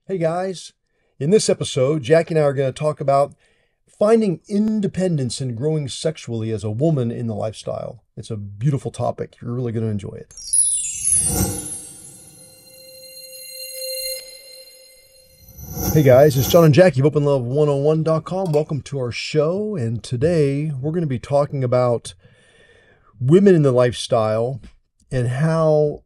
Hey guys, in this episode, Jackie and I are going to talk about finding independence and growing sexually as a woman in the lifestyle. It's a beautiful topic. You're really going to enjoy it. Hey guys, it's John and Jackie of OpenLove101.com. Welcome to our show. And today we're going to be talking about women in the lifestyle and how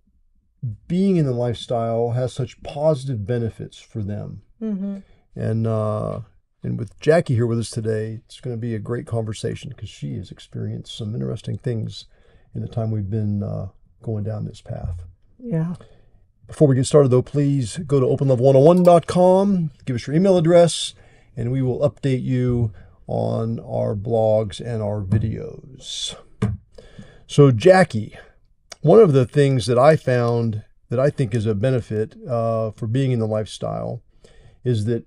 being in the lifestyle has such positive benefits for them. Mm-hmm. And with Jackie here with us today, it's going to be a great conversation because she has experienced some interesting things in the time we've been going down this path. Yeah. Before we get started, though, please go to openlove101.com, give us your email address, and we will update you on our blogs and our videos. So, Jackie, one of the things that I found that I think is a benefit for being in the lifestyle is that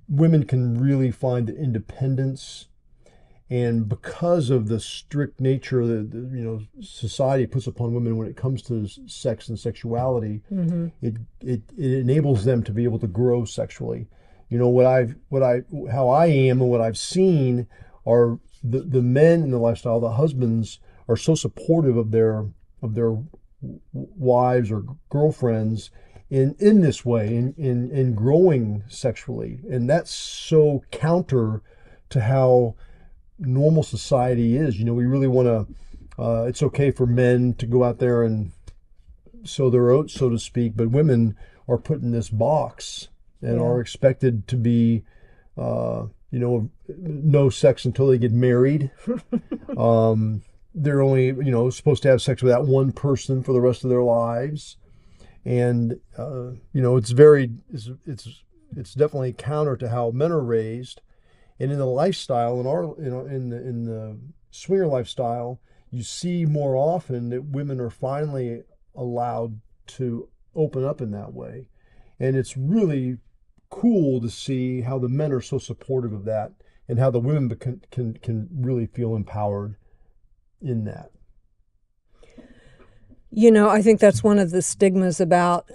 women can really find the independence, and because of the strict nature that society puts upon women when it comes to sex and sexuality, mm-hmm. it enables them to be able to grow sexually. You know, how I am and what I've seen are the men in the lifestyle, the husbands are so supportive of their wives or girlfriends in this way, in growing sexually. And that's so counter to how normal society is. You know, we really want to, it's okay for men to go out there and sow their oats, so to speak, but women are put in this box and are expected to be, no sex until they get married. They're only, supposed to have sex with that one person for the rest of their lives. And, it's definitely counter to how men are raised. And in the lifestyle, in the swinger lifestyle, you see more often that women are finally allowed to open up in that way. And it's really cool to see how the men are so supportive of that and how the women can really feel empowered in that. I think that's one of the stigmas about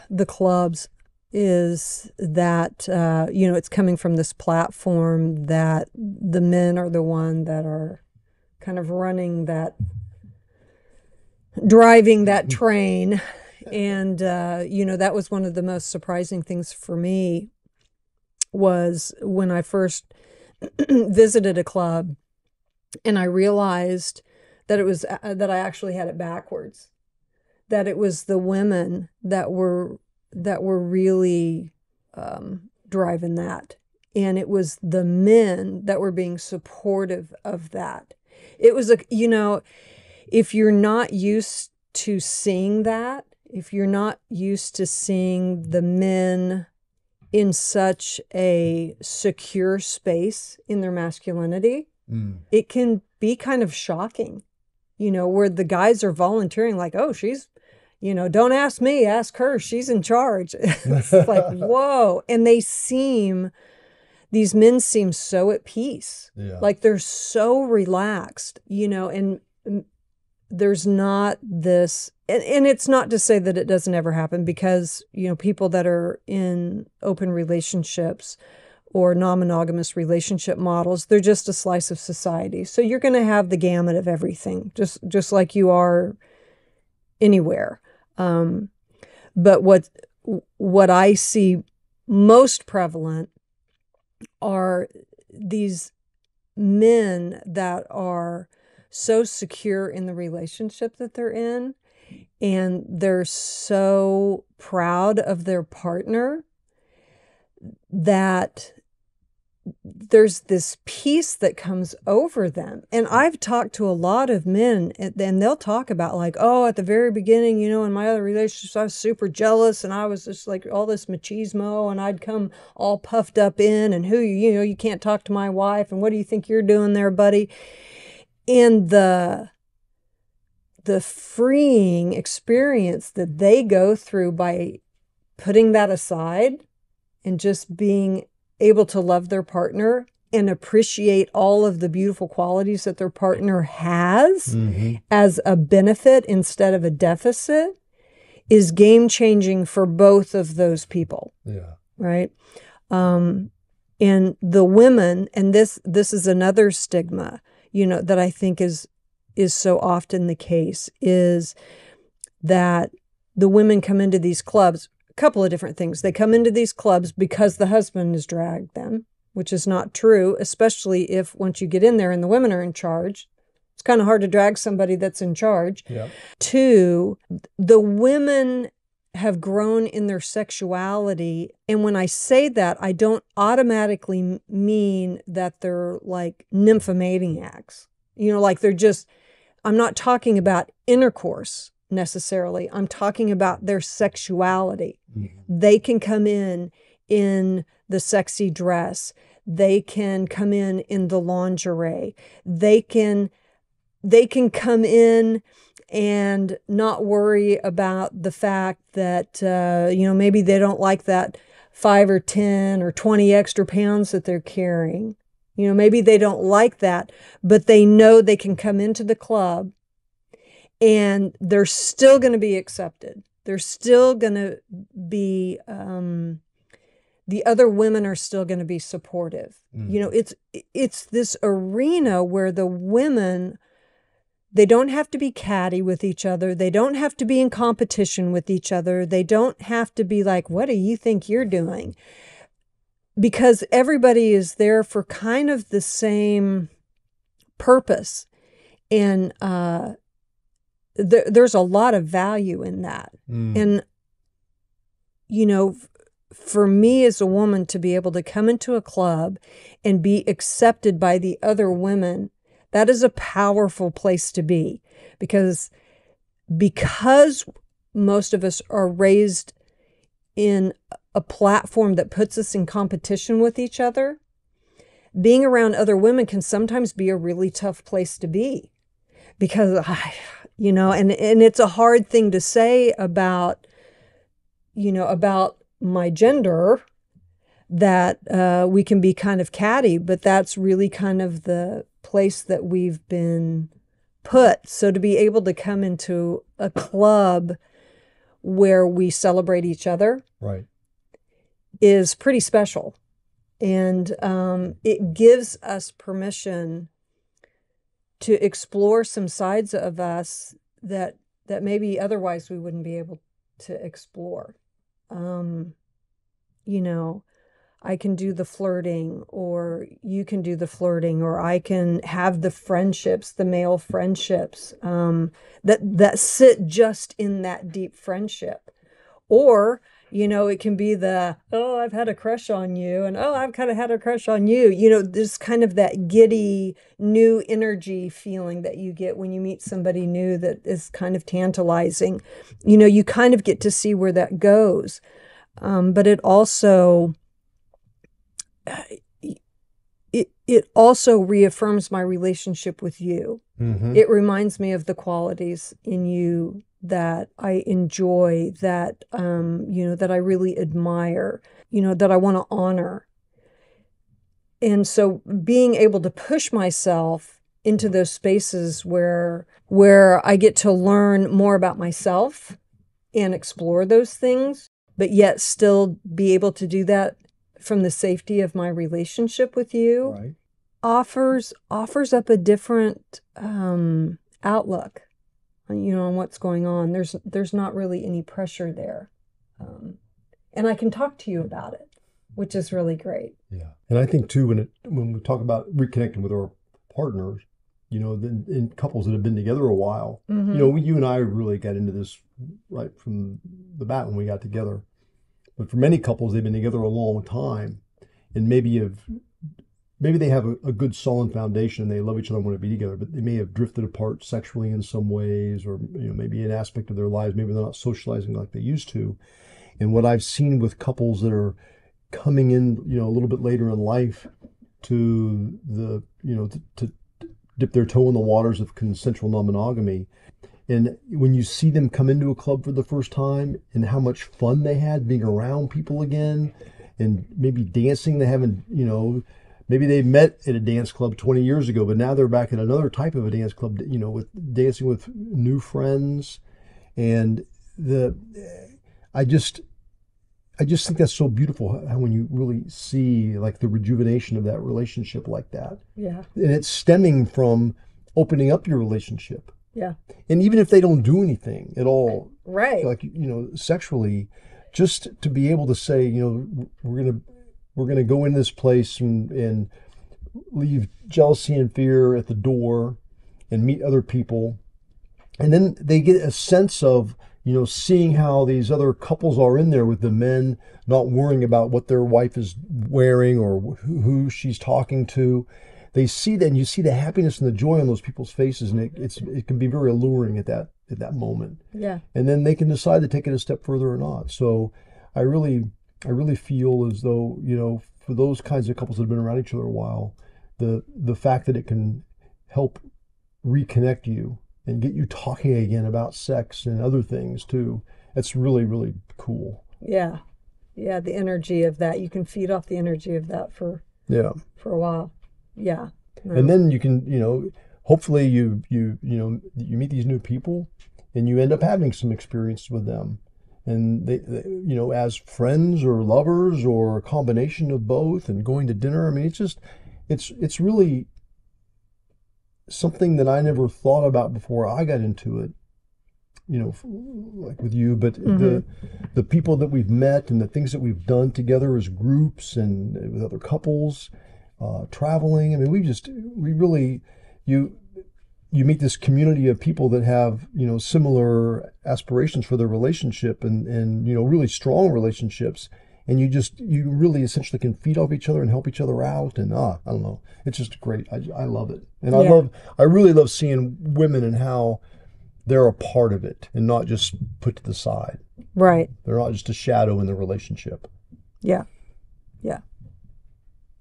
the clubs is that, it's coming from this platform that the men are the one that are kind of driving that train. And, that was one of the most surprising things for me was when I first visited a club and I realized that it was, that I actually had it backwards, that it was the women that were really driving that. And it was the men that were being supportive of that. It was, if you're not used to seeing that, if you're not used to seeing the men in such a secure space in their masculinity, it can be kind of shocking, where the guys are volunteering like, oh, she's, don't ask me, ask her. She's in charge. It's like, whoa. And these men seem so at peace. Yeah. Like they're so relaxed, and there's not this, and it's not to say that it doesn't ever happen because, people that are in open relationships or non-monogamous relationship models, they're just a slice of society. So you're going to have the gamut of everything, just like you are anywhere. But what I see most prevalent are these men that are so secure in the relationship that they're in, and they're so proud of their partner that there's this peace that comes over them. And I've talked to a lot of men and they'll talk about like, oh, at the very beginning, in my other relationships, I was super jealous and I was just like all this machismo and I'd come all puffed up in and you can't talk to my wife and what do you think you're doing there, buddy? And the freeing experience that they go through by putting that aside and just being able to love their partner and appreciate all of the beautiful qualities that their partner has as a benefit instead of a deficit is game changing for both of those people. Yeah. right? And the women, and this is another stigma, that I think is so often the case, is that the women come into these clubs, a couple of different things. They come into these clubs because the husband has dragged them, which is not true, especially if once you get in there and the women are in charge, it's kind of hard to drag somebody that's in charge. Yeah. Two, the women have grown in their sexuality. And when I say that, I don't automatically mean that they're like nymphomaniacs. Like they're just, I'm not talking about intercourse necessarily. I'm talking about their sexuality. Mm-hmm. They can come in the sexy dress. They can come in the lingerie. They can come in and not worry about the fact that, maybe they don't like that 5 or 10 or 20 extra pounds that they're carrying. Maybe they don't like that, but they know they can come into the club and they're still going to be accepted. They're still going to be, the other women are still going to be supportive. Mm. It's this arena where the women, they don't have to be catty with each other. They don't have to be in competition with each other. They don't have to be like, what do you think you're doing? Because everybody is there for kind of the same purpose. And there's a lot of value in that. Mm. And, for me as a woman to be able to come into a club and be accepted by the other women, that is a powerful place to be, because most of us are raised in a platform that puts us in competition with each other. Being around other women can sometimes be a really tough place to be, because, and it's a hard thing to say about my gender, that we can be kind of catty, but that's really kind of the place that we've been put. So to be able to come into a club where we celebrate each other, right, is pretty special. And it gives us permission to explore some sides of us that maybe otherwise we wouldn't be able to explore. I can do the flirting, or you can do the flirting, or I can have the friendships, the male friendships, that sit just in that deep friendship. Or, it can be I've had a crush on you, and I've kind of had a crush on you. There's kind of that giddy new energy feeling that you get when you meet somebody new that is kind of tantalizing. You kind of get to see where that goes. But it also, it also reaffirms my relationship with you. Mm-hmm. It reminds me of the qualities in you that I enjoy, that, that I really admire, that I want to honor. And so being able to push myself into those spaces where I get to learn more about myself and explore those things, but yet still be able to do that from the safety of my relationship with you, right, offers up a different outlook, on what's going on. There's not really any pressure there, and I can talk to you about it, which is really great. Yeah, and I think too, when we talk about reconnecting with our partners, in couples that have been together a while, mm-hmm. You and I really got into this right from the bat when we got together. But for many couples, they've been together a long time, and maybe they have a good solid foundation and they love each other and want to be together, but they may have drifted apart sexually in some ways, or maybe an aspect of their lives, maybe they're not socializing like they used to. And what I've seen with couples that are coming in, a little bit later in life to to dip their toe in the waters of consensual non-monogamy. And when you see them come into a club for the first time and how much fun they had being around people again, and maybe dancing, they haven't, maybe they met at a dance club 20 years ago, but now they're back at another type of a dance club, with dancing with new friends. And I just think that's so beautiful how when you really see like the rejuvenation of that relationship like that. Yeah. And it's stemming from opening up your relationship. Yeah. And even if they don't do anything at all, Right. like, sexually, just to be able to say, we're gonna go in this place and leave jealousy and fear at the door and meet other people. And then they get a sense of, seeing how these other couples are in there with the men not worrying about what their wife is wearing or who she's talking to. They see that, and you see the happiness and the joy on those people's faces, and it can be very alluring at that moment. Yeah. And then they can decide to take it a step further or not. So I really feel as though, for those kinds of couples that have been around each other a while, the fact that it can help reconnect you and get you talking again about sex and other things too. That's really, really cool. Yeah. Yeah. The energy of that. You can feed off the energy of that for a while. Yeah. No. And then you can, hopefully you meet these new people and you end up having some experience with them. And they as friends or lovers or a combination of both, and going to dinner. I mean, it's really something that I never thought about before I got into it, like with you, but the people that we've met and the things that we've done together as groups and with other couples, traveling. I mean, you meet this community of people that have, similar aspirations for their relationship and really strong relationships. And you really essentially can feed off each other and help each other out. And I don't know, it's just great. I love it. And I really love seeing women and how they're a part of it and not just put to the side. Right. They're not just a shadow in the relationship. Yeah. Yeah.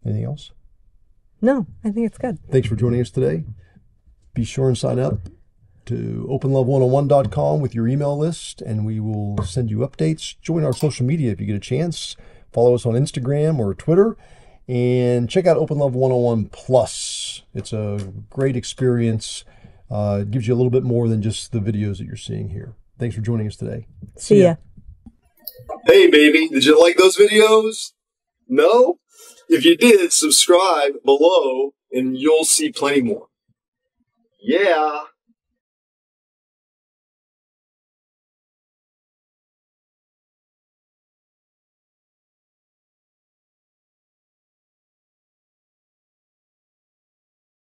Anything else? No, I think it's good. Thanks for joining us today. Be sure and sign up to openlove101.com with your email list, and we will send you updates. Join our social media if you get a chance. Follow us on Instagram or Twitter, and check out Open Love 101 Plus. It's a great experience. It gives you a little bit more than just the videos that you're seeing here. Thanks for joining us today. See ya. Hey, baby, did you like those videos? No? If you did, subscribe below, and you'll see plenty more. Yeah.